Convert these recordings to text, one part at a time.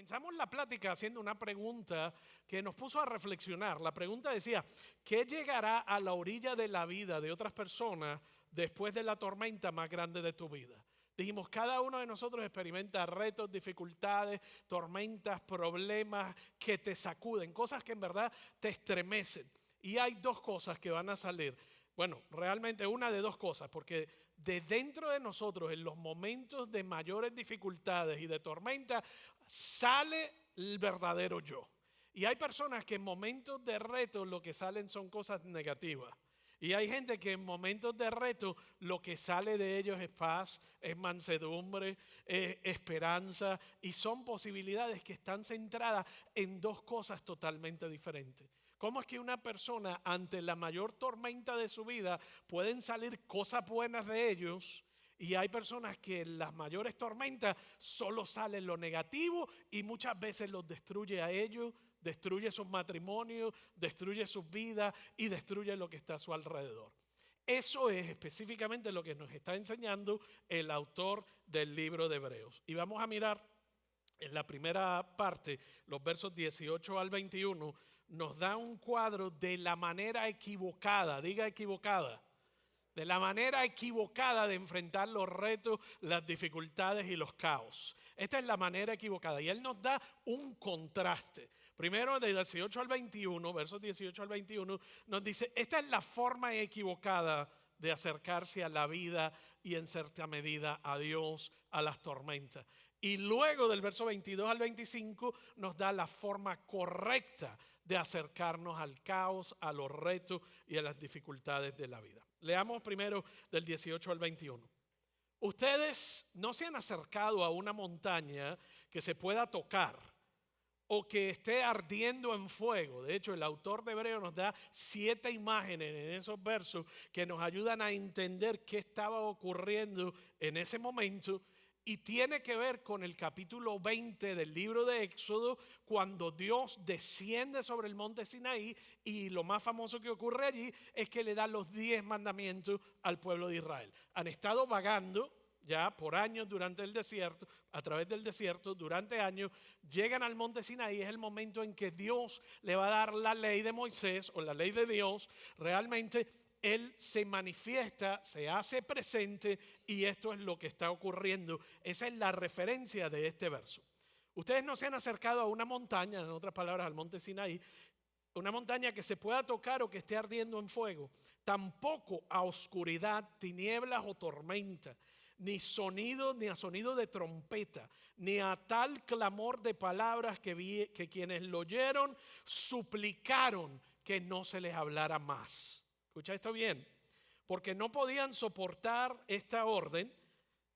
Comenzamos la plática haciendo una pregunta que nos puso a reflexionar. La pregunta decía, ¿qué llegará a la orilla de la vida de otras personas después de la tormenta más grande de tu vida? Dijimos, cada uno de nosotros experimenta retos, dificultades, tormentas, problemas que te sacuden, cosas que en verdad te estremecen. Y hay dos cosas que van a salir. Bueno, realmente una de dos cosas, porque de dentro de nosotros, en los momentos de mayores dificultades y de tormenta, sale el verdadero yo. Y hay personas que en momentos de reto lo que salen son cosas negativas. Y hay gente que en momentos de reto lo que sale de ellos es paz, es mansedumbre, es esperanza, y son posibilidades que están centradas en dos cosas totalmente diferentes. ¿Cómo es que una persona ante la mayor tormenta de su vida pueden salir cosas buenas de ellos? Y hay personas que en las mayores tormentas solo sale lo negativo y muchas veces los destruye a ellos, destruye sus matrimonios, destruye sus vidas y destruye lo que está a su alrededor. Eso es específicamente lo que nos está enseñando el autor del libro de Hebreos. Y vamos a mirar en la primera parte, los versos 18 al 21, nos da un cuadro de la manera equivocada, diga equivocada, de la manera equivocada de enfrentar los retos, las dificultades y los caos. Esta es la manera equivocada y él nos da un contraste. Primero, de 18 al 21, versos 18 al 21, nos dice, esta es la forma equivocada de acercarse a la vida y en cierta medida a Dios, a las tormentas. Y luego del verso 22 al 25 nos da la forma correcta de acercarnos al caos, a los retos y a las dificultades de la vida. Leamos primero del 18 al 21. Ustedes no se han acercado a una montaña que se pueda tocar o que esté ardiendo en fuego. De hecho, el autor de Hebreos nos da 7 imágenes en esos versos que nos ayudan a entender qué estaba ocurriendo en ese momento. Y tiene que ver con el capítulo 20 del libro de Éxodo, cuando Dios desciende sobre el monte Sinaí y lo más famoso que ocurre allí es que le da los 10 mandamientos al pueblo de Israel. Han estado vagando ya por años durante el desierto, a través del desierto, durante años, llegan al monte Sinaí, es el momento en que Dios le va a dar la ley de Moisés o la ley de Dios. Realmente Él se manifiesta, se hace presente y esto es lo que está ocurriendo. Esa es la referencia de este verso. Ustedes no se han acercado a una montaña, en otras palabras al monte Sinaí, una montaña que se pueda tocar o que esté ardiendo en fuego, tampoco a oscuridad, tinieblas o tormenta, ni a sonido de trompeta, ni a tal clamor de palabras que quienes lo oyeron suplicaron que no se les hablara más. Escucha esto bien, porque no podían soportar esta orden.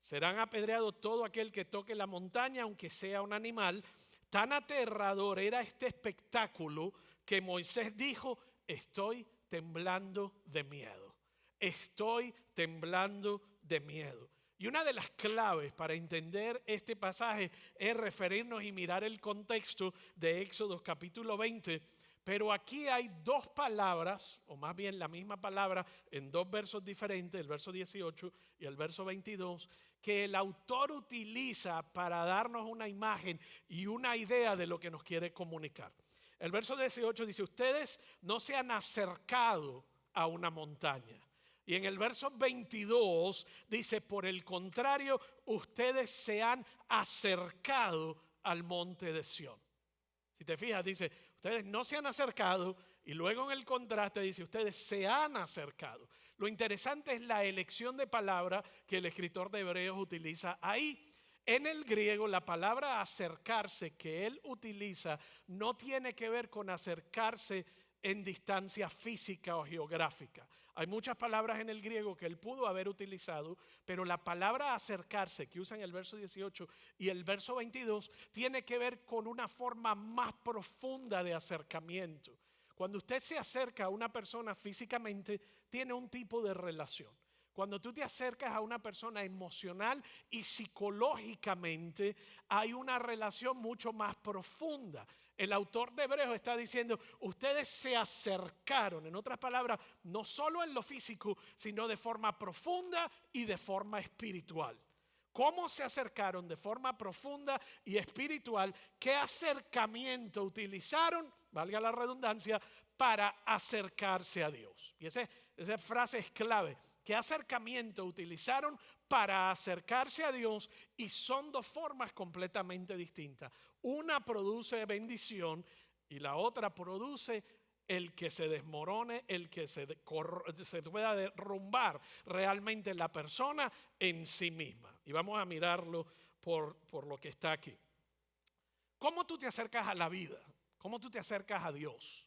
Serán apedreados todo aquel que toque la montaña, aunque sea un animal. Tan aterrador era este espectáculo que Moisés dijo, estoy temblando de miedo. Estoy temblando de miedo. Y una de las claves para entender este pasaje es referirnos y mirar el contexto de Éxodo capítulo 20. Pero aquí hay dos palabras, o más bien la misma palabra en dos versos diferentes, el verso 18 y el verso 22, que el autor utiliza para darnos una imagen y una idea de lo que nos quiere comunicar. El verso 18 dice, ustedes no se han acercado a una montaña. Y en el verso 22 dice, por el contrario, ustedes se han acercado al monte de Sión. Si te fijas, dice, ustedes no se han acercado y luego en el contraste dice, ustedes se han acercado. Lo interesante es la elección de palabra que el escritor de Hebreos utiliza ahí. En el griego la palabra acercarse que él utiliza no tiene que ver con acercarse en distancia física o geográfica. Hay muchas palabras en el griego que él pudo haber utilizado, pero la palabra acercarse que usa en el verso 18 y el verso 22 tiene que ver con una forma más profunda de acercamiento. Cuando usted se acerca a una persona físicamente, tiene un tipo de relación. Cuando tú te acercas a una persona emocional y psicológicamente, hay una relación mucho más profunda. El autor de Hebreos está diciendo, ustedes se acercaron, en otras palabras, no solo en lo físico, sino de forma profunda y de forma espiritual. cómo se acercaron de forma profunda y espiritual, qué acercamiento utilizaron, valga la redundancia, para acercarse a Dios. Y esa frase es clave. ¿Qué acercamiento utilizaron para acercarse a Dios? Y son dos formas completamente distintas. Una produce bendición y la otra produce el que se desmorone, el que se pueda derrumbar realmente la persona en sí misma. Y vamos a mirarlo por lo que está aquí. ¿Cómo tú te acercas a la vida? ¿Cómo tú te acercas a Dios?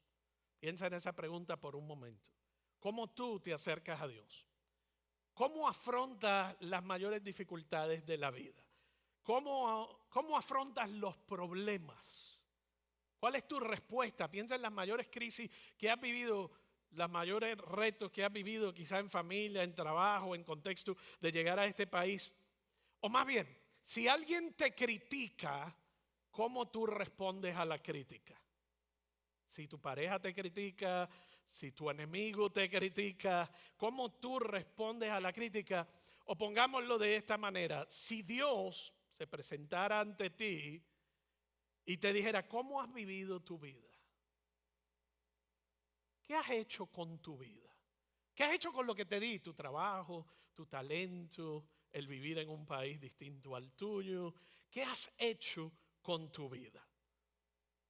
Piensa en esa pregunta por un momento. ¿Cómo tú te acercas a Dios? ¿Cómo afrontas las mayores dificultades de la vida? ¿Cómo afrontas los problemas? ¿Cuál es tu respuesta? Piensa en las mayores crisis que has vivido, los mayores retos que has vivido quizá en familia, en trabajo, en contexto de llegar a este país. O más bien, si alguien te critica, ¿cómo tú respondes a la crítica? Si tu pareja te critica, si tu enemigo te critica, ¿cómo tú respondes a la crítica? O pongámoslo de esta manera, si Dios se presentara ante ti y te dijera, ¿cómo has vivido tu vida? ¿Qué has hecho con tu vida? ¿Qué has hecho con lo que te di? Tu trabajo, tu talento, el vivir en un país distinto al tuyo. ¿Qué has hecho con tu vida?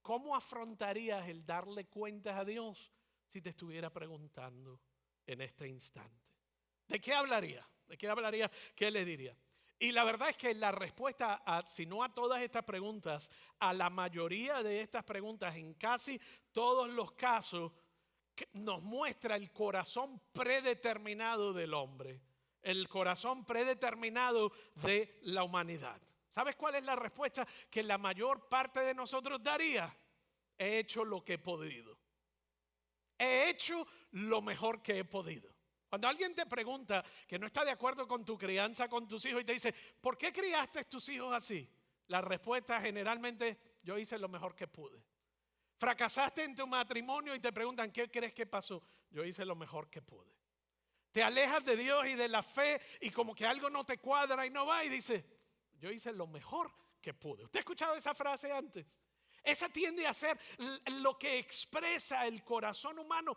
¿Cómo afrontarías el darle cuentas a Dios si te estuviera preguntando en este instante? ¿De qué hablaría? ¿De qué hablaría? ¿Qué le diría? Y la verdad es que la respuesta, si no a todas estas preguntas, a la mayoría de estas preguntas, en casi todos los casos, nos muestra el corazón predeterminado del hombre, el corazón predeterminado de la humanidad. ¿Sabes cuál es la respuesta que la mayor parte de nosotros daría? He hecho lo que he podido. He hecho lo mejor que he podido. Cuando alguien te pregunta que no está de acuerdo con tu crianza con tus hijos y te dice, ¿por qué criaste tus hijos así? La respuesta generalmente, yo hice lo mejor que pude. Fracasaste en tu matrimonio y te preguntan, ¿qué crees que pasó? Yo hice lo mejor que pude. Te alejas de Dios y de la fe y como que algo no te cuadra y no va y dices, yo hice lo mejor que pude. ¿Usted ha escuchado esa frase antes? Esa tiende a ser lo que expresa el corazón humano.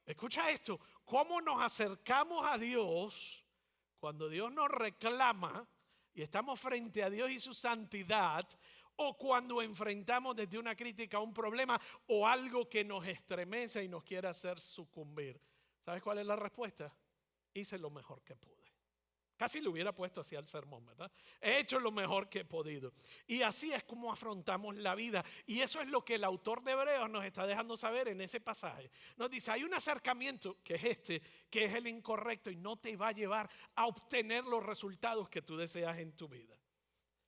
Escucha esto, cómo nos acercamos a Dios cuando Dios nos reclama y estamos frente a Dios y su santidad, o cuando enfrentamos desde una crítica un problema o algo que nos estremece y nos quiere hacer sucumbir. ¿Sabes cuál es la respuesta? Hice lo mejor que pude. Casi le hubiera puesto así al sermón, ¿verdad? He hecho lo mejor que he podido. Y así es como afrontamos la vida. Y eso es lo que el autor de Hebreos nos está dejando saber en ese pasaje. Nos dice, hay un acercamiento que es que es el incorrecto y no te va a llevar a obtener los resultados que tú deseas en tu vida.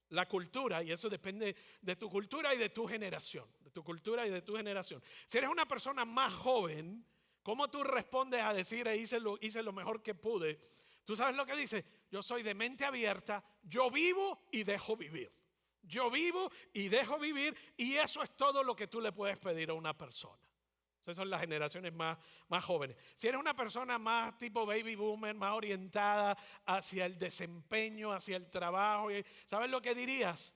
La cultura, y eso depende de tu cultura y de tu generación. De tu cultura y de tu generación. Si eres una persona más joven, ¿cómo tú respondes a decir hice lo mejor que pude? ¿Tú sabes lo que dice? Yo soy de mente abierta, yo vivo y dejo vivir. Yo vivo y dejo vivir y eso es todo lo que tú le puedes pedir a una persona. Esas son las generaciones más jóvenes. Si eres una persona más tipo baby boomer, más orientada hacia el desempeño, hacia el trabajo, ¿sabes lo que dirías?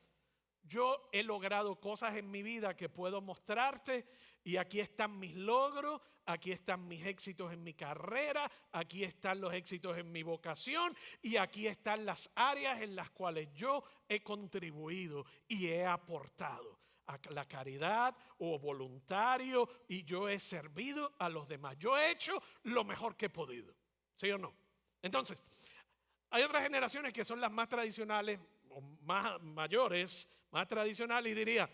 Yo he logrado cosas en mi vida que puedo mostrarte y aquí están mis logros, aquí están mis éxitos en mi carrera, aquí están los éxitos en mi vocación y aquí están las áreas en las cuales yo he contribuido y he aportado a la caridad o voluntario y yo he servido a los demás. Yo he hecho lo mejor que he podido, ¿sí o no? Entonces, hay otras generaciones que son las más tradicionales o más mayores, más tradicionales y diría,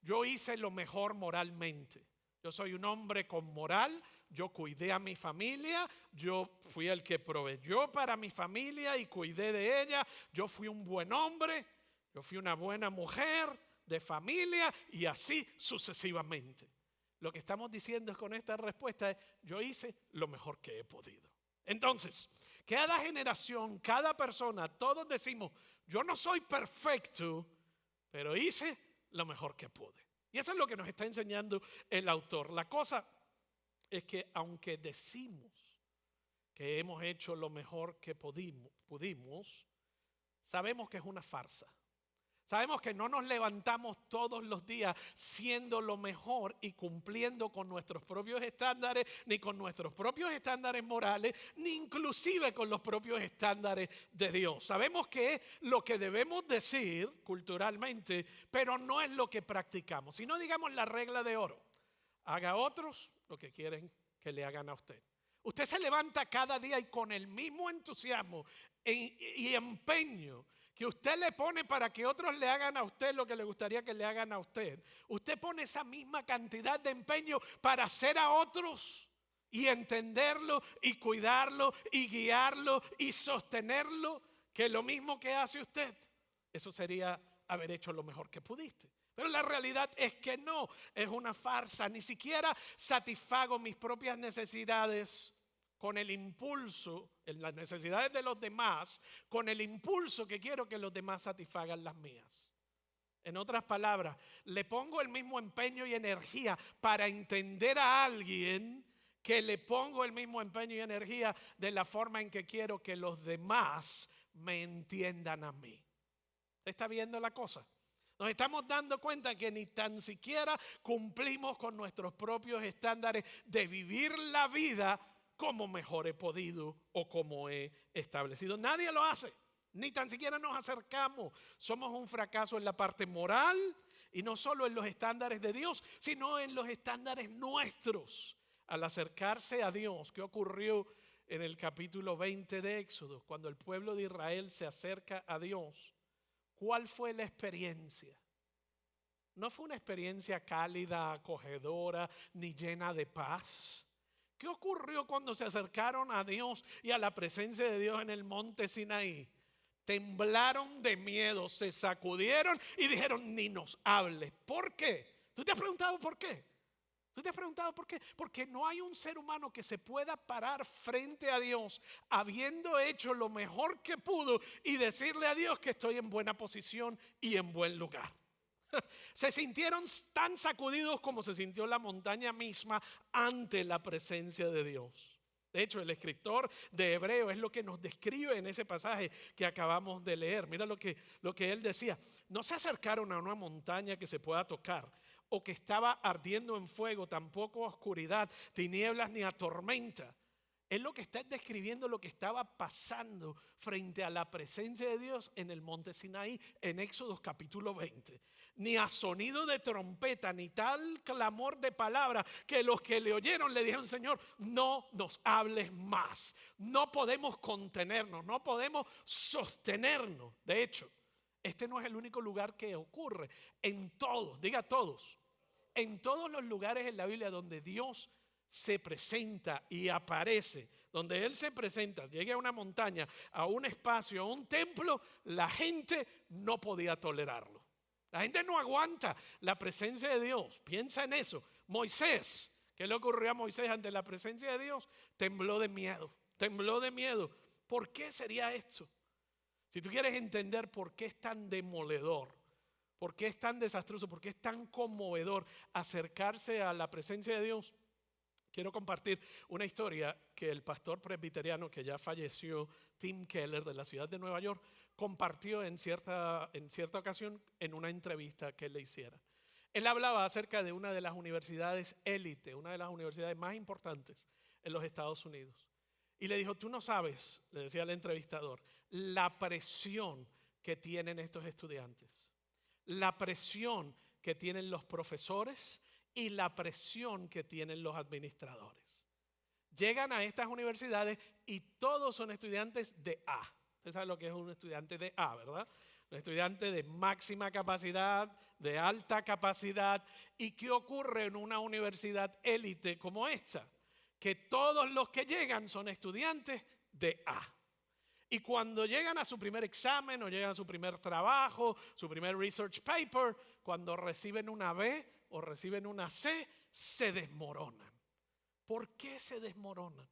yo hice lo mejor moralmente. Yo soy un hombre con moral, yo cuidé a mi familia, yo fui el que proveyó para mi familia y cuidé de ella, yo fui un buen hombre, yo fui una buena mujer de familia y así sucesivamente. Lo que estamos diciendo con esta respuesta es, yo hice lo mejor que he podido. Entonces, cada generación, cada persona, todos decimos, yo no soy perfecto, pero hice lo mejor que pude. Y eso es lo que nos está enseñando el autor. La cosa es que aunque decimos que hemos hecho lo mejor que pudimos, sabemos que es una farsa. Sabemos que no nos levantamos todos los días siendo lo mejor y cumpliendo con nuestros propios estándares, ni con nuestros propios estándares morales, ni inclusive con los propios estándares de Dios. Sabemos que es lo que debemos decir culturalmente, pero no es lo que practicamos. Si no, digamos la regla de oro: haga a otros lo que quieren que le hagan a usted. Usted se levanta cada día y con el mismo entusiasmo y empeño que usted le pone para que otros le hagan a usted lo que le gustaría que le hagan a usted, usted pone esa misma cantidad de empeño para hacer a otros y entenderlo y cuidarlo y guiarlo y sostenerlo, que lo mismo que hace usted. Eso sería haber hecho lo mejor que pudiste. Pero la realidad es que no, es una farsa. Ni siquiera satisfago mis propias necesidades con el impulso, en las necesidades de los demás, con el impulso que quiero que los demás satisfagan las mías. En otras palabras, le pongo el mismo empeño y energía para entender a alguien que le pongo el mismo empeño y energía de la forma en que quiero que los demás me entiendan a mí. ¿Está viendo la cosa? Nos estamos dando cuenta que ni tan siquiera cumplimos con nuestros propios estándares de vivir la vida como mejor he podido o como he establecido. Nadie lo hace, ni tan siquiera nos acercamos. Somos un fracaso en la parte moral y no solo en los estándares de Dios, sino en los estándares nuestros. Al acercarse a Dios, ¿qué ocurrió en el capítulo 20 de Éxodo? Cuando el pueblo de Israel se acerca a Dios, ¿cuál fue la experiencia? No fue una experiencia cálida, acogedora, ni llena de paz. ¿Qué ocurrió cuando se acercaron a Dios y a la presencia de Dios en el monte Sinaí? Temblaron de miedo, se sacudieron y dijeron: ni nos hables. ¿Por qué? ¿Tú te has preguntado por qué? ¿Tú te has preguntado por qué? Porque no hay un ser humano que se pueda parar frente a Dios habiendo hecho lo mejor que pudo y decirle a Dios que estoy en buena posición y en buen lugar. Se sintieron tan sacudidos como se sintió la montaña misma ante la presencia de Dios. De hecho, el escritor de Hebreo es lo que nos describe en ese pasaje que acabamos de leer. Mira lo que él decía: no se acercaron a una montaña que se pueda tocar, o que estaba ardiendo en fuego, tampoco a oscuridad, tinieblas ni a tormenta. Es lo que está describiendo lo que estaba pasando frente a la presencia de Dios en el monte Sinaí en Éxodo capítulo 20. Ni a sonido de trompeta, ni tal clamor de palabra que los que le oyeron le dijeron: Señor, no nos hables más. No podemos contenernos, no podemos sostenernos. De hecho, este no es el único lugar que ocurre. En todos, diga todos, en todos los lugares en la Biblia donde Dios se presenta y aparece, donde Él se presenta, llegue a una montaña, a un espacio, a un templo, la gente no podía tolerarlo. La gente no aguanta la presencia de Dios. Piensa en eso. Moisés, ¿qué le ocurrió a Moisés ante la presencia de Dios? Tembló de miedo, tembló de miedo. ¿Por qué sería esto? Si tú quieres entender por qué es tan demoledor, por qué es tan desastroso, por qué es tan conmovedor acercarse a la presencia de Dios, quiero compartir una historia que el pastor presbiteriano que ya falleció, Tim Keller, de la ciudad de Nueva York, compartió en cierta ocasión en una entrevista que le hiciera. Él hablaba acerca de una de las universidades élite, una de las universidades más importantes en los Estados Unidos. Y le dijo: tú no sabes, le decía al entrevistador, la presión que tienen estos estudiantes, la presión que tienen los profesores y la presión que tienen los administradores. Llegan a estas universidades y todos son estudiantes de A. Usted sabe lo que es un estudiante de A, ¿verdad? Un estudiante de máxima capacidad, de alta capacidad. ¿Y qué ocurre en una universidad élite como esta? Que todos los que llegan son estudiantes de A. Y cuando llegan a su primer examen o llegan a su primer trabajo, su primer research paper, cuando reciben una B o reciben una C, se desmoronan. ¿Por qué se desmoronan?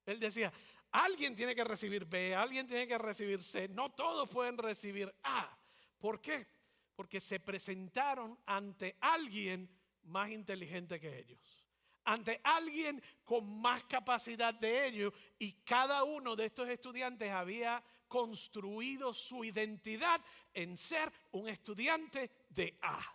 Él decía: alguien tiene que recibir B, alguien tiene que recibir C, no todos pueden recibir A. ¿Por qué? Porque se presentaron ante alguien más inteligente que ellos, ante alguien con más capacidad de ello, y cada uno de estos estudiantes había construido su identidad en ser un estudiante de A.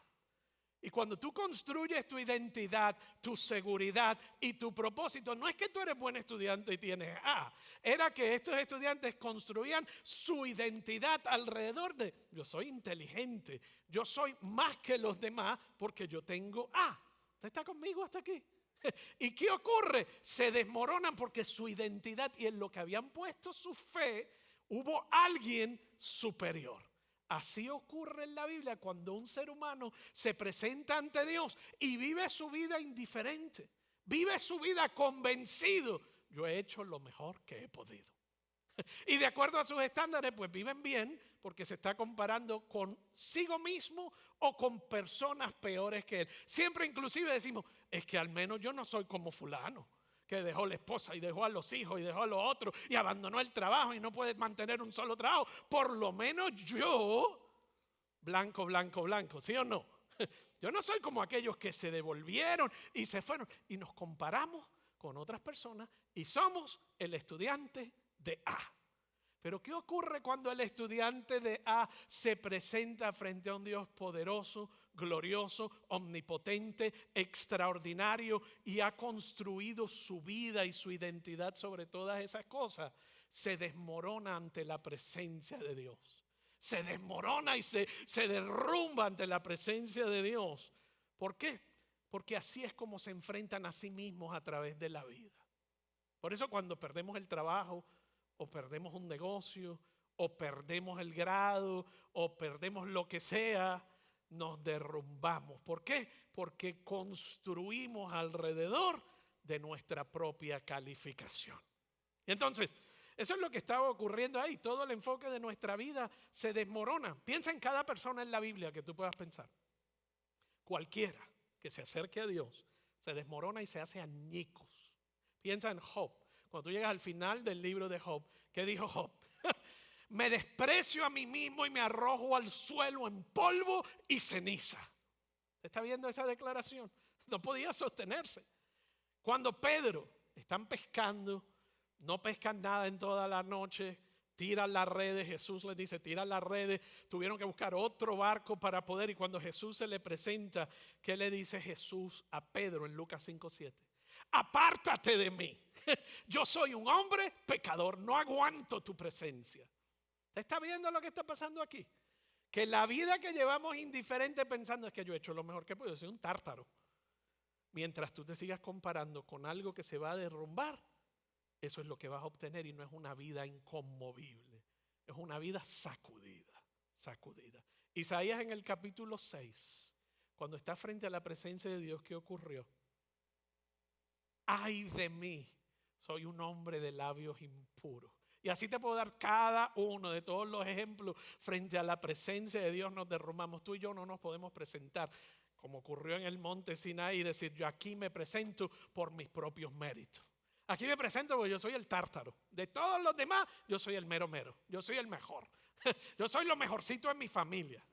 Y cuando tú construyes tu identidad, tu seguridad y tu propósito, no es que tú eres buen estudiante y tienes A, era que estos estudiantes construían su identidad alrededor de: yo soy inteligente, yo soy más que los demás porque yo tengo A. ¿Usted está conmigo hasta aquí? ¿Y qué ocurre? Se desmoronan porque su identidad y en lo que habían puesto su fe, hubo alguien superior. Así ocurre en la Biblia cuando un ser humano se presenta ante Dios y vive su vida indiferente, vive su vida convencido: yo he hecho lo mejor que he podido. Y de acuerdo a sus estándares, pues viven bien porque se está comparando consigo mismo o con personas peores que él. Siempre inclusive decimos: es que al menos yo no soy como fulano, que dejó la esposa y dejó a los hijos y dejó a los otros y abandonó el trabajo y no puede mantener un solo trabajo. Por lo menos yo, blanco, blanco, blanco, ¿sí o no? Yo no soy como aquellos que se devolvieron y se fueron. Y nos comparamos con otras personas y somos el estudiante de A. Pero ¿qué ocurre cuando el estudiante de A se presenta frente a un Dios poderoso, glorioso, omnipotente, extraordinario, y ha construido su vida y su identidad sobre todas esas cosas? Se desmorona ante la presencia de Dios. Se desmorona y se derrumba ante la presencia de Dios. ¿Por qué? Porque así es como se enfrentan a sí mismos a través de la vida. Por eso cuando perdemos el trabajo, o perdemos un negocio, o perdemos el grado, o perdemos lo que sea, nos derrumbamos. ¿Por qué? Porque construimos alrededor de nuestra propia calificación. Y entonces, eso es lo que estaba ocurriendo ahí. Todo el enfoque de nuestra vida se desmorona. Piensa en cada persona en la Biblia que tú puedas pensar. Cualquiera que se acerque a Dios se desmorona y se hace añicos. Piensa en Job. Cuando tú llegas al final del libro de Job, ¿qué dijo Job? Me desprecio a mí mismo y me arrojo al suelo en polvo y ceniza. ¿Usted está viendo esa declaración? No podía sostenerse. Cuando Pedro están pescando, no pescan nada en toda la noche, tiran las redes, Jesús les dice: tiran las redes, tuvieron que buscar otro barco para poder. Y cuando Jesús se le presenta, ¿qué le dice Jesús a Pedro en Lucas 5:7? Apártate de mí, yo soy un hombre pecador, no aguanto tu presencia. ¿Usted está viendo lo que está pasando aquí? Que la vida que llevamos indiferente pensando: es que yo he hecho lo mejor que puedo, soy un tártaro. Mientras tú te sigas comparando con algo que se va a derrumbar, eso es lo que vas a obtener, y no es una vida inconmovible, es una vida sacudida, sacudida. Isaías en el capítulo 6, cuando está frente a la presencia de Dios, ¿qué ocurrió? Ay de mí, soy un hombre de labios impuros. Y así te puedo dar cada uno de todos los ejemplos. Frente a la presencia de Dios nos derrumbamos. Tú y yo no nos podemos presentar como ocurrió en el monte Sinaí y decir: yo aquí me presento por mis propios méritos. Aquí me presento porque yo soy el tártaro. De todos los demás, yo soy el mero mero. Yo soy el mejor. Yo soy lo mejorcito en mi familia.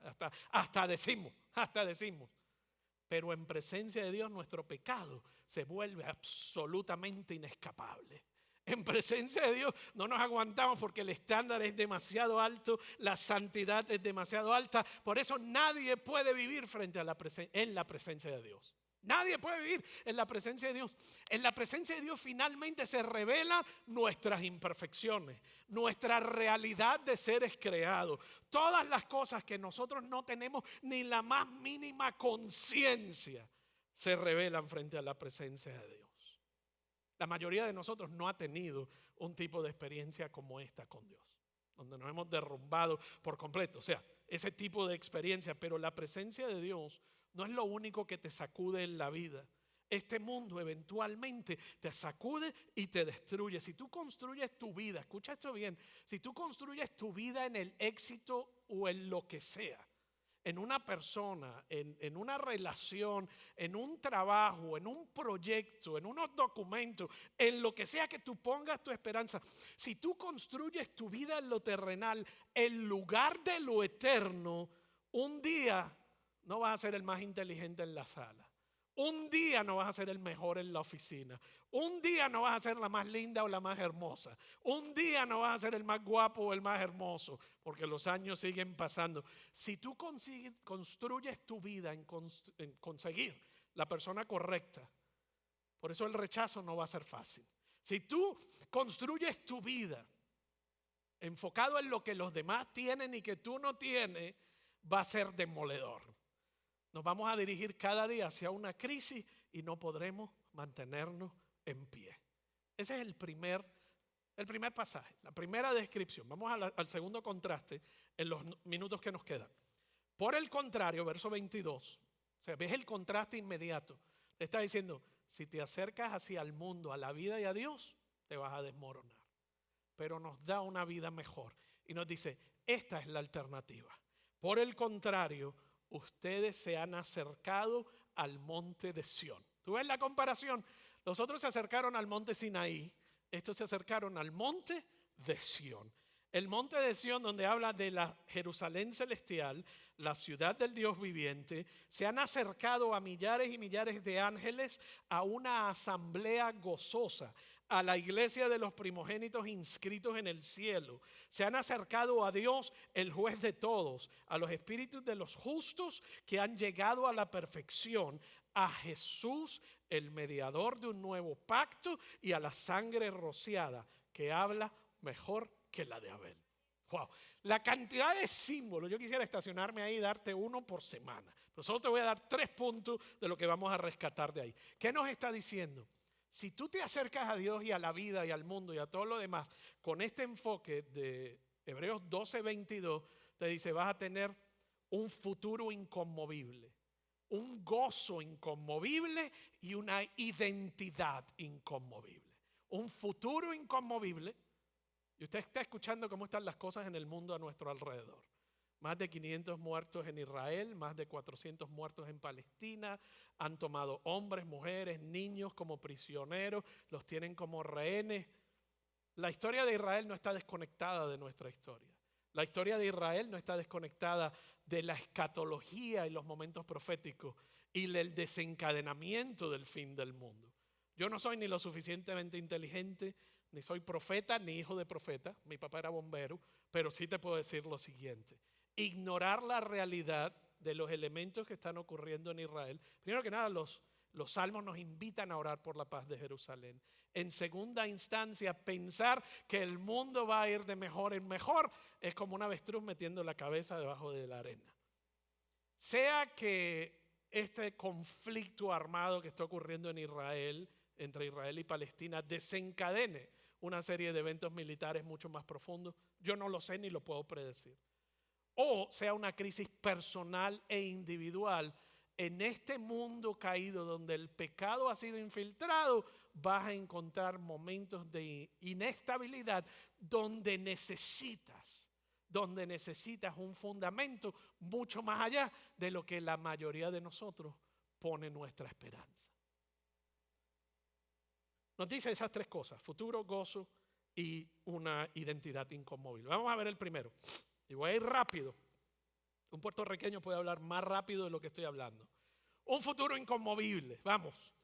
Hasta decimos. Pero en presencia de Dios nuestro pecado se vuelve absolutamente inescapable. En presencia de Dios no nos aguantamos porque el estándar es demasiado alto, la santidad es demasiado alta. Por eso nadie puede vivir en la presencia de Dios. Nadie puede vivir en la presencia de Dios. En la presencia de Dios finalmente se revelan nuestras imperfecciones, nuestra realidad de seres creados. Todas las cosas que nosotros no tenemos ni la más mínima conciencia se revelan frente a la presencia de Dios. La mayoría de nosotros no ha tenido un tipo de experiencia como esta con Dios, donde nos hemos derrumbado por completo. O sea, ese tipo de experiencia. Pero la presencia de Dios no es lo único que te sacude en la vida. Este mundo eventualmente te sacude y te destruye. Si tú construyes tu vida, escucha esto bien, si tú construyes tu vida en el éxito o en lo que sea, en una persona, en una relación, en un trabajo, en un proyecto, en unos documentos, en lo que sea que tú pongas tu esperanza, si tú construyes tu vida en lo terrenal, en lugar de lo eterno, un día no vas a ser el más inteligente en la sala. Un día no vas a ser el mejor en la oficina. Un día no vas a ser la más linda o la más hermosa. Un día no vas a ser el más guapo o el más hermoso, porque los años siguen pasando. Si tú construyes tu vida en conseguir la persona correcta, por eso el rechazo no va a ser fácil. Si tú construyes tu vida enfocado en lo que los demás tienen y que tú no tienes, va a ser demoledor. Nos vamos a dirigir cada día hacia una crisis y no podremos mantenernos en pie. Ese es el primer pasaje, la primera descripción. Vamos al segundo contraste en los minutos que nos quedan. Por el contrario, verso 22, o sea, ves el contraste inmediato. Te está diciendo, si te acercas hacia el mundo, a la vida y a Dios, te vas a desmoronar. Pero nos da una vida mejor y nos dice, esta es la alternativa. Por el contrario, ustedes se han acercado al monte de Sión. ¿Tú ves la comparación? Los otros se acercaron al monte Sinaí, estos se acercaron al monte de Sión. El monte de Sión, donde habla de la Jerusalén celestial, la ciudad del Dios viviente, se han acercado a millares y millares de ángeles a una asamblea gozosa, a la iglesia de los primogénitos inscritos en el cielo. Se han acercado a Dios, el juez de todos, a los espíritus de los justos que han llegado a la perfección, a Jesús, el mediador de un nuevo pacto, y a la sangre rociada que habla mejor que la de Abel. Wow, la cantidad de símbolos. Yo quisiera estacionarme ahí y darte uno por semana, pero solo te voy a dar 3 puntos de lo que vamos a rescatar de ahí. ¿Qué nos está diciendo? Si tú te acercas a Dios y a la vida y al mundo y a todo lo demás con este enfoque de Hebreos 12:22, te dice, vas a tener un futuro inconmovible, un gozo inconmovible y una identidad inconmovible. Un futuro inconmovible. Y usted está escuchando cómo están las cosas en el mundo a nuestro alrededor. Más de 500 muertos en Israel, más de 400 muertos en Palestina. Han tomado hombres, mujeres, niños como prisioneros, los tienen como rehenes. La historia de Israel no está desconectada de nuestra historia. La historia de Israel no está desconectada de la escatología y los momentos proféticos y el desencadenamiento del fin del mundo. Yo no soy ni lo suficientemente inteligente, ni soy profeta, ni hijo de profeta. Mi papá era bombero, pero sí te puedo decir lo siguiente. Ignorar la realidad de los elementos que están ocurriendo en Israel. Primero que nada, los salmos nos invitan a orar por la paz de Jerusalén. En segunda instancia, pensar que el mundo va a ir de mejor en mejor es como un avestruz metiendo la cabeza debajo de la arena. Sea que este conflicto armado que está ocurriendo en Israel, entre Israel y Palestina, desencadene una serie de eventos militares mucho más profundos, yo no lo sé ni lo puedo predecir. O sea una crisis personal e individual. En este mundo caído donde el pecado ha sido infiltrado, vas a encontrar momentos de inestabilidad donde necesitas un fundamento mucho más allá de lo que la mayoría de nosotros pone nuestra esperanza. Nos dice esas 3 cosas: futuro, gozo y una identidad inconmovible. Vamos a ver el primero. Y voy a ir rápido. Un puertorriqueño puede hablar más rápido de lo que estoy hablando. Un futuro inconmovible. Vamos.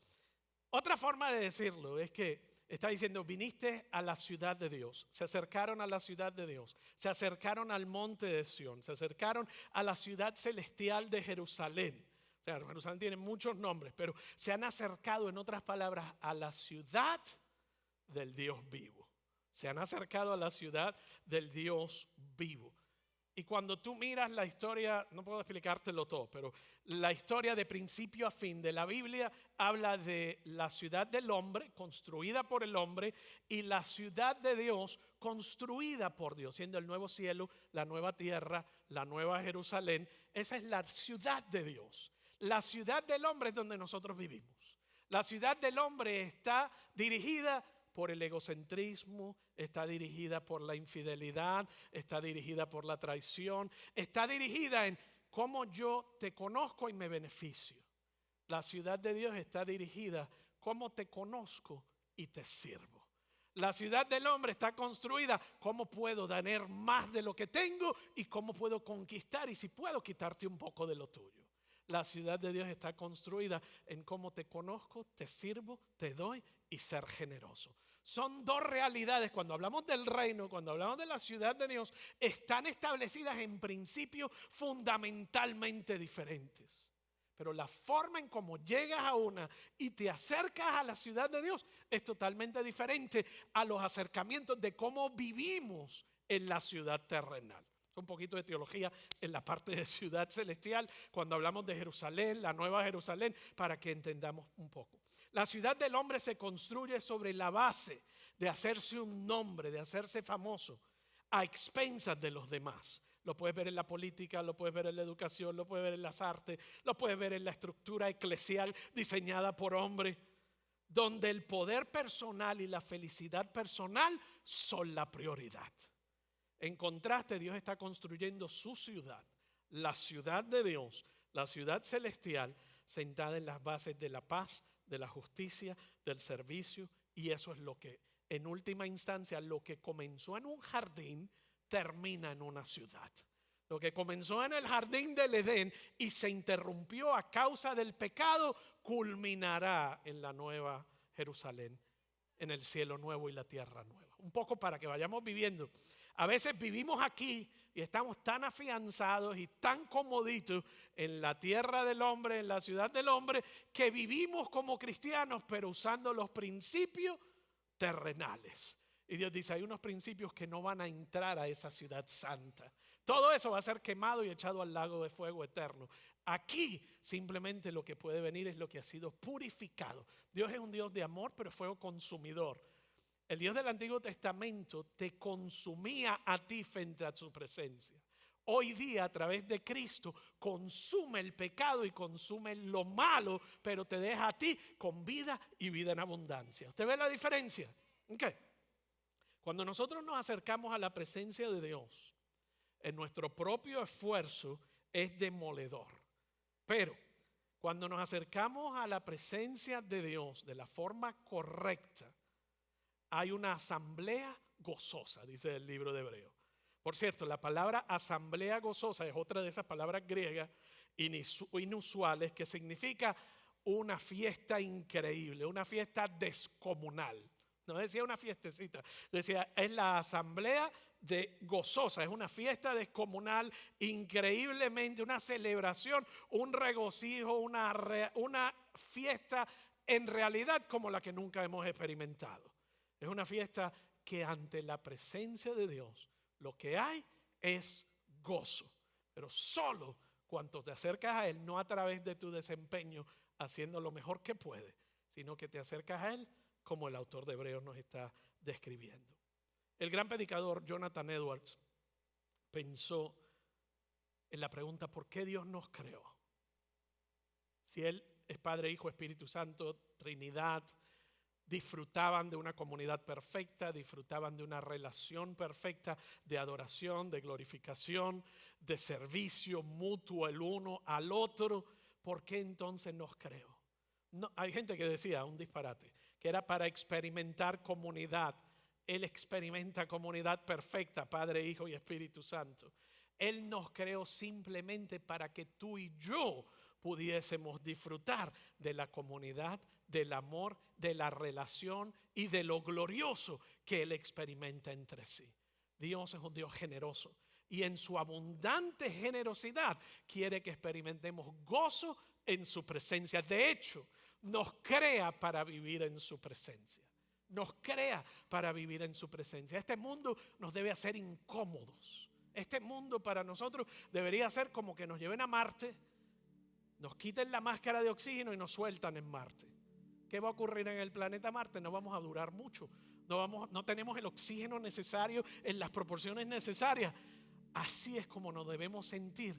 Otra forma de decirlo es que está diciendo, viniste a la ciudad de Dios. Se acercaron a la ciudad de Dios. Se acercaron al monte de Sión. Se acercaron a la ciudad celestial de Jerusalén. O sea, Jerusalén tiene muchos nombres, pero se han acercado, en otras palabras, a la ciudad del Dios vivo. Se han acercado a la ciudad del Dios vivo. Y cuando tú miras la historia, no puedo explicártelo todo, pero la historia de principio a fin de la Biblia habla de la ciudad del hombre, construida por el hombre, y la ciudad de Dios, construida por Dios, siendo el nuevo cielo, la nueva tierra, la nueva Jerusalén. Esa es la ciudad de Dios. La ciudad del hombre es donde nosotros vivimos. La ciudad del hombre está dirigida por el egocentrismo, está dirigida por la infidelidad, está dirigida por la traición, está dirigida en cómo yo te conozco y me beneficio. La ciudad de Dios está dirigida cómo te conozco y te sirvo. La ciudad del hombre está construida cómo puedo tener más de lo que tengo y cómo puedo conquistar y si puedo quitarte un poco de lo tuyo. La ciudad de Dios está construida en cómo te conozco, te sirvo, te doy y ser generoso. Son dos realidades. Cuando hablamos del reino, cuando hablamos de la ciudad de Dios, están establecidas en principios fundamentalmente diferentes. Pero la forma en cómo llegas a una y te acercas a la ciudad de Dios es totalmente diferente a los acercamientos de cómo vivimos en la ciudad terrenal. Un poquito de teología en la parte de ciudad celestial, cuando hablamos de Jerusalén, la nueva Jerusalén, para que entendamos un poco. La ciudad del hombre se construye sobre la base de hacerse un nombre, de hacerse famoso, a expensas de los demás. Lo puedes ver en la política, lo puedes ver en la educación, lo puedes ver en las artes, lo puedes ver en la estructura eclesial diseñada por hombres, donde el poder personal y la felicidad personal son la prioridad. En contraste, Dios está construyendo su ciudad, la ciudad de Dios, la ciudad celestial, sentada en las bases de la paz, de la justicia, del servicio, y eso es lo que, en última instancia, lo que comenzó en un jardín, termina en una ciudad. Lo que comenzó en el jardín del Edén y se interrumpió a causa del pecado, culminará en la nueva Jerusalén, en el cielo nuevo y la tierra nueva. Un poco para que vayamos viviendo. A veces vivimos aquí y estamos tan afianzados y tan comoditos en la tierra del hombre, en la ciudad del hombre, que vivimos como cristianos, pero usando los principios terrenales. Y Dios dice, hay unos principios que no van a entrar a esa ciudad santa. Todo eso va a ser quemado y echado al lago de fuego eterno. Aquí simplemente lo que puede venir es lo que ha sido purificado. Dios es un Dios de amor, pero fuego consumidor. El Dios del Antiguo Testamento te consumía a ti frente a su presencia. Hoy día, a través de Cristo, consume el pecado y consume lo malo, pero te deja a ti con vida y vida en abundancia. ¿Usted ve la diferencia? Okay. Cuando nosotros nos acercamos a la presencia de Dios, en nuestro propio esfuerzo es demoledor. Pero cuando nos acercamos a la presencia de Dios de la forma correcta, hay una asamblea gozosa, dice el libro de Hebreos. Por cierto, la palabra asamblea gozosa es otra de esas palabras griegas inusuales que significa una fiesta increíble, una fiesta descomunal. No decía una fiestecita, decía es la asamblea de gozosa, es una fiesta descomunal, increíblemente una celebración, un regocijo, una fiesta en realidad como la que nunca hemos experimentado. Es una fiesta que ante la presencia de Dios lo que hay es gozo, pero solo cuando te acercas a Él, no a través de tu desempeño haciendo lo mejor que puedes, sino que te acercas a Él como el autor de Hebreos nos está describiendo. El gran predicador Jonathan Edwards pensó en la pregunta ¿por qué Dios nos creó? Si Él es Padre, Hijo, Espíritu Santo, Trinidad, disfrutaban de una comunidad perfecta, disfrutaban de una relación perfecta de adoración, de glorificación, de servicio mutuo el uno al otro, ¿por qué entonces nos creó? No, hay gente que decía un disparate, que era para experimentar comunidad. Él experimenta comunidad perfecta, Padre, Hijo y Espíritu Santo. Él nos creó simplemente para que tú y yo pudiésemos disfrutar de la comunidad, del amor, de la relación y de lo glorioso que Él experimenta entre sí. Dios es un Dios generoso y en su abundante generosidad quiere que experimentemos gozo en su presencia. De hecho, nos crea para vivir en su presencia. Nos crea para vivir en su presencia. Este mundo nos debe hacer incómodos. Este mundo para nosotros debería ser como que nos lleven a Marte, nos quiten la máscara de oxígeno y nos sueltan en Marte. ¿Qué va a ocurrir en el planeta Marte? No vamos a durar mucho. No tenemos el oxígeno necesario en las proporciones necesarias. Así es como nos debemos sentir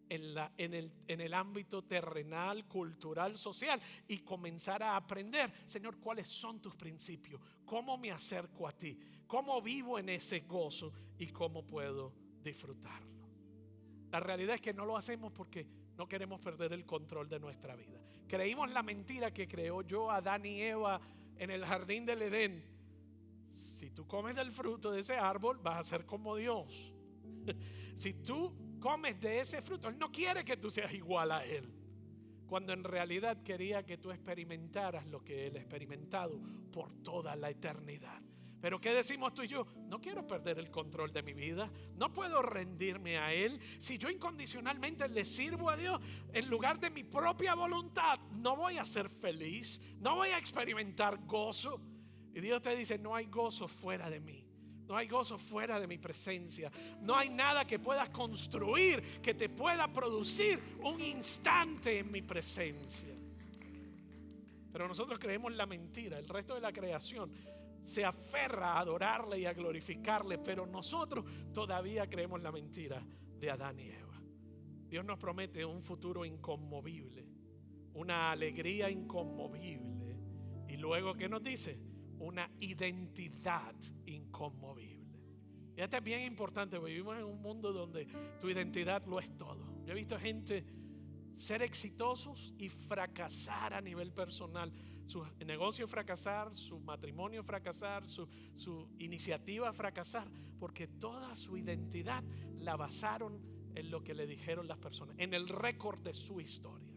en el ámbito terrenal, cultural, social y comenzar a aprender, Señor, cuáles son tus principios, cómo me acerco a ti, cómo vivo en ese gozo y cómo puedo disfrutarlo. La realidad es que no lo hacemos porque no queremos perder el control de nuestra vida. Creímos la mentira que creó yo a Adán y Eva en el jardín del Edén. Si tú comes del fruto de ese árbol, vas a ser como Dios. Si tú comes de ese fruto, Él no quiere que tú seas igual a Él. cuando en realidad quería que tú experimentaras lo que Él ha experimentado por toda la eternidad. Pero ¿qué decimos tú y yo? No quiero perder el control de mi vida, no puedo rendirme a Él. Si yo incondicionalmente le sirvo a Dios en lugar de mi propia voluntad, no voy a ser feliz, no voy a experimentar gozo. Y Dios te dice, no hay gozo fuera de mí. No hay gozo fuera de mi presencia. No hay nada que puedas construir que te pueda producir un instante en mi presencia. Pero nosotros creemos la mentira. El resto de la creación se aferra a adorarle y a glorificarle, pero nosotros todavía creemos la mentira de Adán y Eva. Dios nos promete un futuro inconmovible, una alegría inconmovible. Y luego, ¿qué nos dice? Una identidad inconmovible. Y esto es bien importante, porque vivimos en un mundo donde tu identidad lo es todo. Yo he visto gente ser exitosos y fracasar a nivel personal. Su negocio fracasar, su matrimonio fracasar, su iniciativa fracasar, porque toda su identidad la basaron en lo que le dijeron las personas, en el récord de su historia.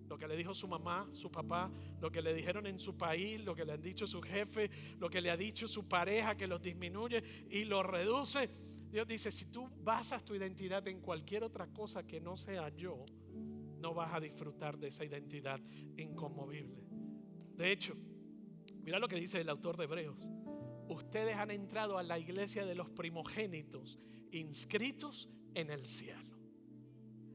Lo que le dijo su mamá, su papá, lo que le dijeron en su país, lo que le han dicho su jefe, lo que le ha dicho su pareja, que los disminuye y los reduce. Dios dice, si tú basas tu identidad en cualquier otra cosa que no sea yo, no vas a disfrutar de esa identidad inconmovible. De hecho, mira lo que dice el autor de Hebreos. Ustedes han entrado a la iglesia de los primogénitos, inscritos en el cielo.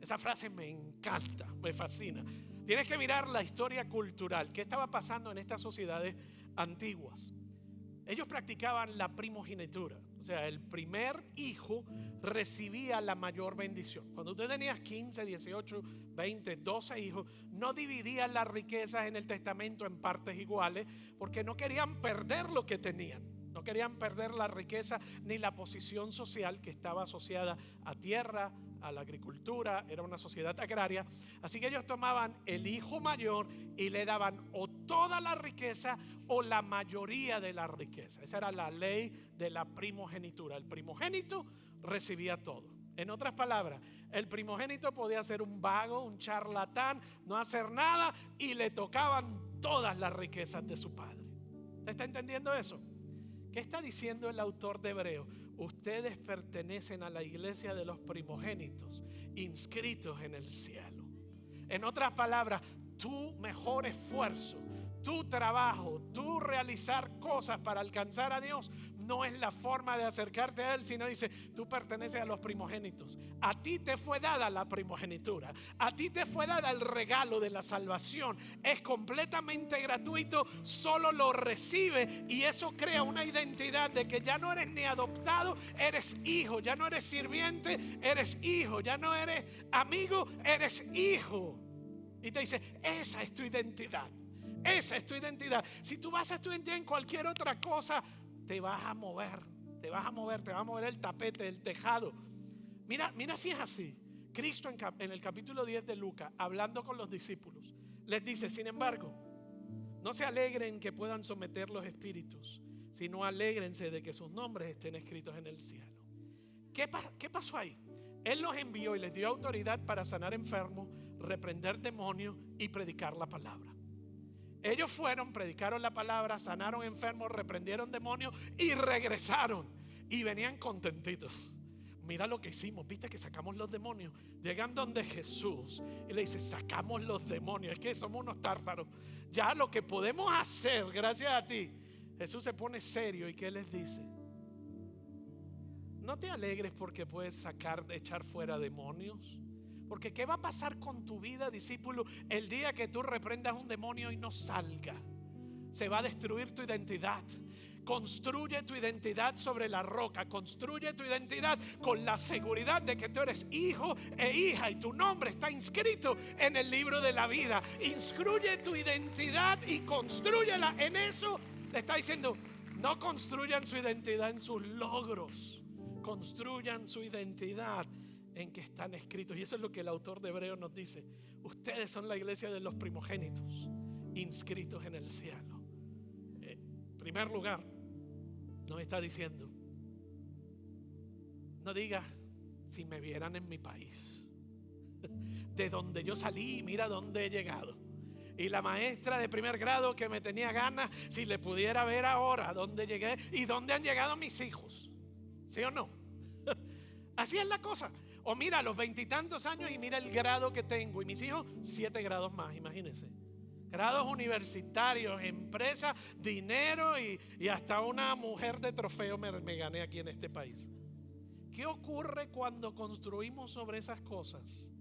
Esa frase me encanta, me fascina. Tienes que mirar la historia cultural. ¿Qué estaba pasando en estas sociedades antiguas? Ellos practicaban la primogenitura. O sea, el primer hijo recibía la mayor bendición. Cuando tú tenías 15, 18, 20, 12 hijos, no dividían las riquezas en el testamento en partes iguales, porque no querían perder lo que tenían. No querían perder la riqueza ni la posición social que estaba asociada a tierra, a la agricultura. Era una sociedad agraria. Así que ellos tomaban el hijo mayor y le daban o toda la riqueza o la mayoría de la riqueza. Esa era la ley de la primogenitura. El primogénito recibía todo. En otras palabras, el primogénito podía ser un vago, un charlatán, no hacer nada, y le tocaban todas las riquezas de su padre. ¿Usted está entendiendo eso? ¿Qué está diciendo el autor de Hebreos? Ustedes pertenecen a la iglesia de los primogénitos, inscritos en el cielo. En otras palabras, tu mejor esfuerzo, tu trabajo, tu realizar cosas para alcanzar a Dios no es la forma de acercarte a Él, sino dice, tú perteneces a los primogénitos. A ti te fue dada la primogenitura, a ti te fue dada el regalo de la salvación. Es completamente gratuito, solo lo recibe, y eso crea una identidad de que ya no eres ni adoptado, eres hijo. Ya no eres sirviente, eres hijo. Ya no eres amigo, eres hijo. Y te dice, esa es tu identidad. Esa es tu identidad. Si tú basas tu identidad en cualquier otra cosa, te vas a mover, te va a mover el tapete, el tejado. Mira si es así. Cristo en el capítulo 10 de Lucas, hablando con los discípulos, les dice, sin embargo, no se alegren que puedan someter los espíritus, sino alégrense de que sus nombres estén escritos en el cielo. ¿Qué pasó ahí? Él los envió y les dio autoridad para sanar enfermos, reprender demonios y predicar la palabra. Ellos fueron, predicaron la palabra, sanaron enfermos, reprendieron demonios y regresaron. Y venían contentitos. Mira lo que hicimos, viste que sacamos los demonios. Llegan donde Jesús y le dice, sacamos los demonios. Es que somos unos tártaros. Ya lo que podemos hacer, gracias a ti. Jesús se pone serio y ¿qué les dice? No te alegres porque puedes echar fuera demonios. Porque ¿qué va a pasar con tu vida, discípulo, el día que tú reprendas un demonio y no salga? Se va a destruir tu identidad. Construye tu identidad sobre la roca. Construye tu identidad con la seguridad de que tú eres hijo e hija y tu nombre está inscrito en el libro de la vida. Inscribe tu identidad y constrúyela en eso. Le está diciendo, no construyan su identidad en sus logros. Construyan su identidad en que están escritos. Y eso es lo que el autor de Hebreos nos dice. Ustedes son la iglesia de los primogénitos, inscritos en el cielo. En primer lugar, nos está diciendo, no digas si me vieran en mi país. de donde yo salí, mira dónde he llegado. Y la maestra de primer grado que me tenía ganas, si le pudiera ver ahora dónde llegué y dónde han llegado mis hijos. ¿Sí o no? Así es la cosa. O mira, los 20 y tantos años y mira el grado que tengo. Y mis hijos, 7 grados más, imagínense. Grados universitarios, empresa, dinero y hasta una mujer de trofeo me gané aquí en este país. ¿Qué ocurre cuando construimos sobre esas cosas?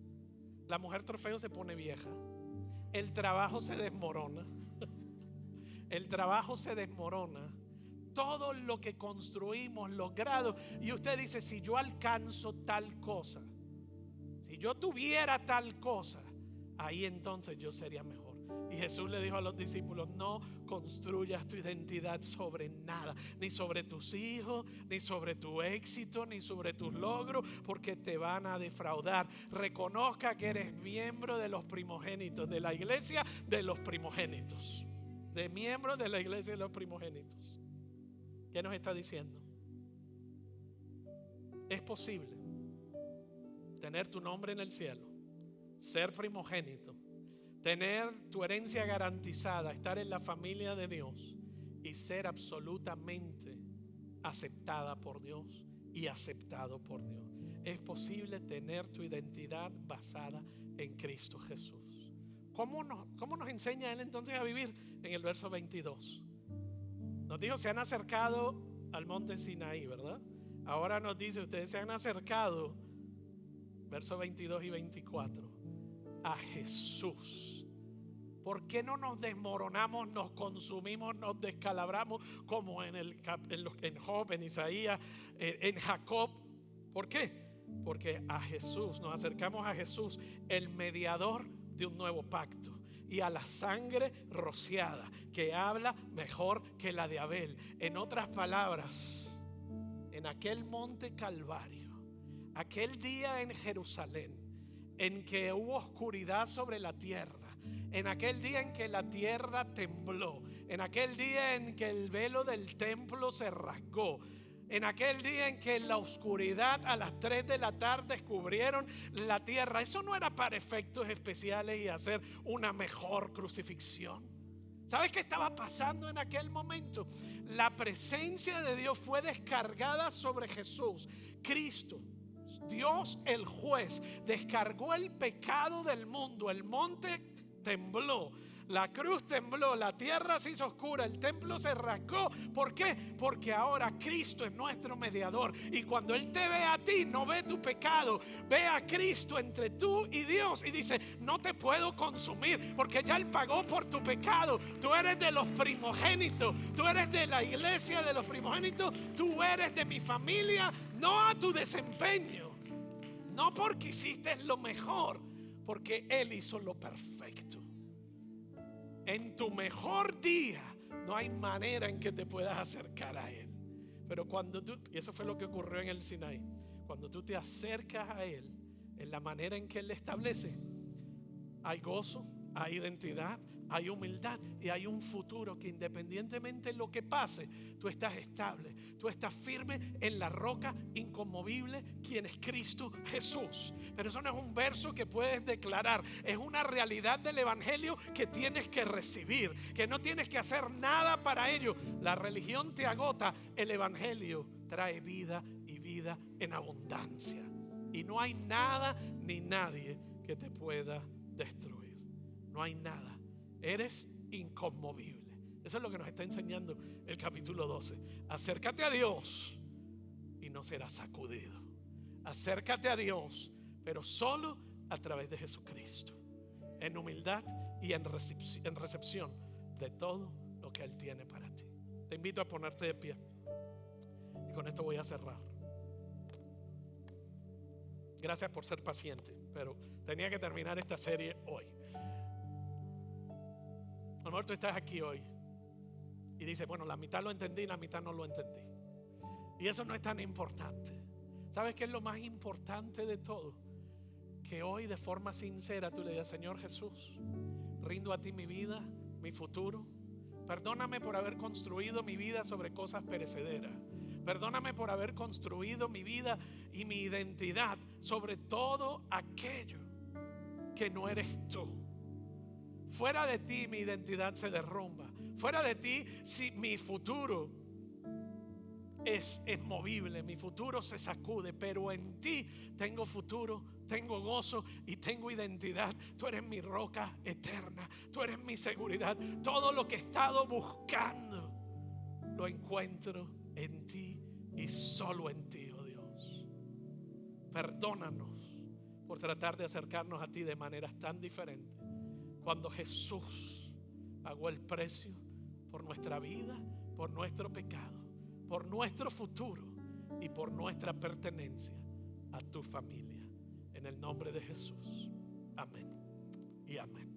La mujer trofeo se pone vieja. El trabajo se desmorona. El trabajo se desmorona. Todo lo que construimos, los grados. Y usted dice, si yo alcanzo tal cosa, si yo tuviera tal cosa, ahí entonces yo sería mejor. Y Jesús le dijo a los discípulos, no construyas tu identidad sobre nada, ni sobre tus hijos, ni sobre tu éxito, ni sobre tus logros, porque te van a defraudar. Reconozca que eres miembro de los primogénitos, de la iglesia de los primogénitos, de miembros de la iglesia de los primogénitos. ¿Qué nos está diciendo? Es posible tener tu nombre en el cielo, ser primogénito, tener tu herencia garantizada, estar en la familia de Dios y ser absolutamente aceptada por Dios y aceptado por Dios. Es posible tener tu identidad basada en Cristo Jesús. ¿Cómo nos enseña Él entonces a vivir? En el verso 22 nos dijo, se han acercado al monte Sinaí, ¿verdad? Ahora nos dice, ustedes se han acercado, versos 22 y 24, a Jesús. ¿Por qué no nos desmoronamos, nos consumimos, nos descalabramos como en Job, en Isaías, en Jacob? ¿Por qué? Porque a Jesús, nos acercamos a Jesús, el mediador de un nuevo pacto, y a la sangre rociada que habla mejor que la de Abel. En otras palabras, en aquel monte Calvario, aquel día en Jerusalén en que hubo oscuridad sobre la tierra, en aquel día en que la tierra tembló, en aquel día en que el velo del templo se rasgó, en aquel día en que en la oscuridad a las 3 de la tarde descubrieron la tierra. Eso no era para efectos especiales y hacer una mejor crucifixión. ¿Sabes qué estaba pasando en aquel momento? La presencia de Dios fue descargada sobre Jesús. Cristo, Dios el juez, descargó el pecado del mundo. El monte tembló, la cruz tembló, la tierra se hizo oscura, el templo se rasgó. ¿Por qué? Porque ahora Cristo es nuestro mediador. Y cuando Él te ve a ti, no ve tu pecado, ve a Cristo entre tú y Dios y dice, no te puedo consumir porque ya Él pagó por tu pecado. Tú eres de los primogénitos, tú eres de la iglesia de los primogénitos, tú eres de mi familia, no a tu desempeño, no porque hiciste lo mejor, porque Él hizo lo perfecto. En tu mejor día no hay manera en que te puedas acercar a Él. Pero cuando tú, y eso fue lo que ocurrió en el Sinaí, cuando tú te acercas a Él en la manera en que Él le establece, hay gozo, hay identidad, hay humildad y hay un futuro que independientemente de lo que pase, tú estás estable, tú estás firme en la roca inconmovible, quien es Cristo Jesús. Pero eso no es un verso que puedes declarar, es una realidad del evangelio que tienes que recibir, que no tienes que hacer nada para ello. La religión te agota, el evangelio trae vida y vida en abundancia. Y no hay nada ni nadie que te pueda destruir. No hay nada. Eres inconmovible. Eso es lo que nos está enseñando el capítulo 12. Acércate a Dios y no serás sacudido. Acércate a Dios, pero solo a través de Jesucristo, en humildad y en recepción de todo lo que Él tiene para ti. Te invito a ponerte de pie y con esto voy a cerrar. Gracias por ser paciente, pero tenía que terminar esta serie hoy. A lo mejor tú estás aquí hoy y dices, bueno, la mitad lo entendí, la mitad no lo entendí. Y eso no es tan importante. ¿Sabes qué es lo más importante de todo? Que hoy de forma sincera tú le digas, Señor Jesús, rindo a ti mi vida, mi futuro. Perdóname por haber construido mi vida sobre cosas perecederas. Perdóname por haber construido mi vida y mi identidad sobre todo aquello que no eres tú. Fuera de ti mi identidad se derrumba. Fuera de ti, si mi futuro es movible, mi futuro se sacude, pero en ti tengo futuro, tengo gozo y tengo identidad. Tú eres mi roca eterna, tú eres mi seguridad. Todo lo que he estado buscando lo encuentro en ti y solo en ti, oh Dios. Perdónanos por tratar de acercarnos a ti de maneras tan diferentes, cuando Jesús pagó el precio por nuestra vida, por nuestro pecado, por nuestro futuro y por nuestra pertenencia a tu familia. En el nombre de Jesús. Amén y amén.